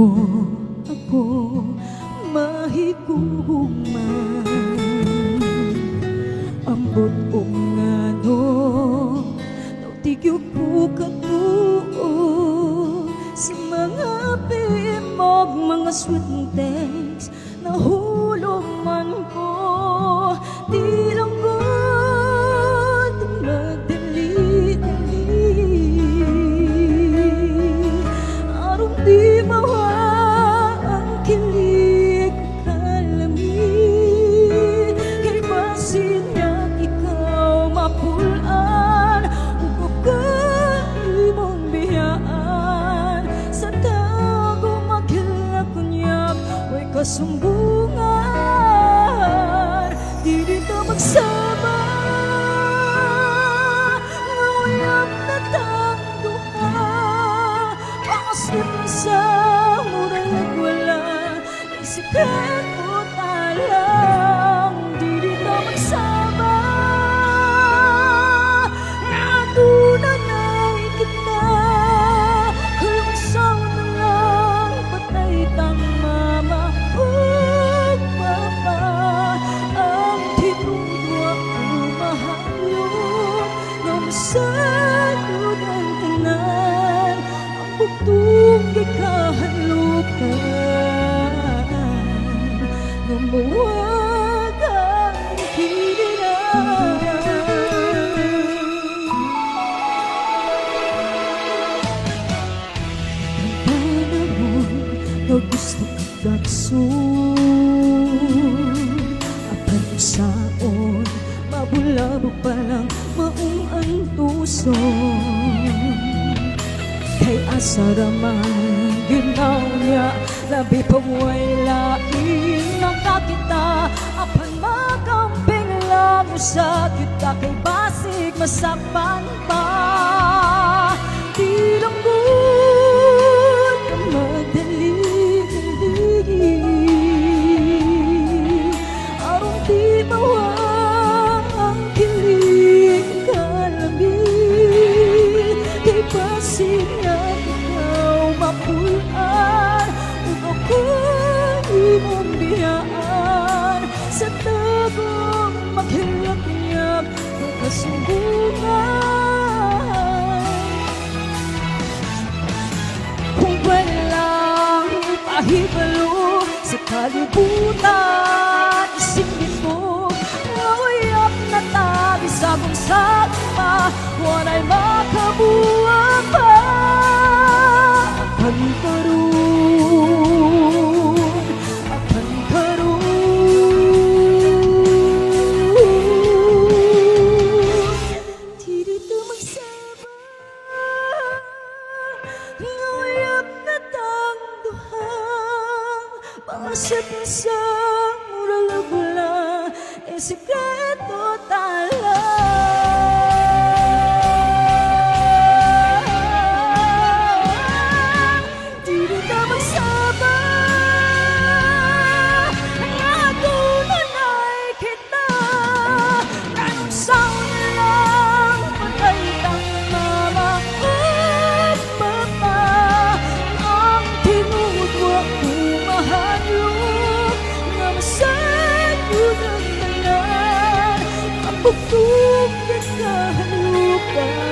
mo ako mahigugman. Ambot o nga no, nautigyo ko katuo sa mga bimog, mga swintex na hulog man ko. Di lang ko magdali-dali, arong di mawa ang kilig kalami. Kay basin niya ikaw mapulaan, ug ako imong biyaan. Sa tago maghilakunyak, way kasumbungan, di dito magsama. Ngawayang natangduha, pakasip sa murang nagwala, may sikreto talang di dito magsama. Natunan ay kita, kalungsaw na lang, patay tang mama ug papa. Ang tinuwa ko mahalong, nga masalod ang tanan, ang bugtong ikahalukan, nga mawag ang kinilan. Ang panahon na gusto kagdagsun, apan usaon mabulabog pa lang maong ang tuson. Kay asa raman ginaw niya, labi pa way lain nakakita, apan makamping lang sa kita. Kay basig masakpan pa, di lang good na magdali-dali, arong di mawang ang kilig kalami. Kay basig na ikaw mapulaan, ug ako imong biyaan. Sa tagong maghilak-hilak, magkasumbungan. Kung pwede lang ipahibalo sa kalibutan, isipin mo, ngawayap na tabi sa kong sakma, wala'y makabuang pa. Apan karon, di dito magsama. Ngawayap na tang duha, pangasip sa murag-wala, e sikreto talang. Di dito magsama, natunan ay kita, kalungsaw na lang, patay tang mama ug papa. Ang tinudwa ko mahalong, nga masayod ang tanan, ang bugtong nagkahalukan,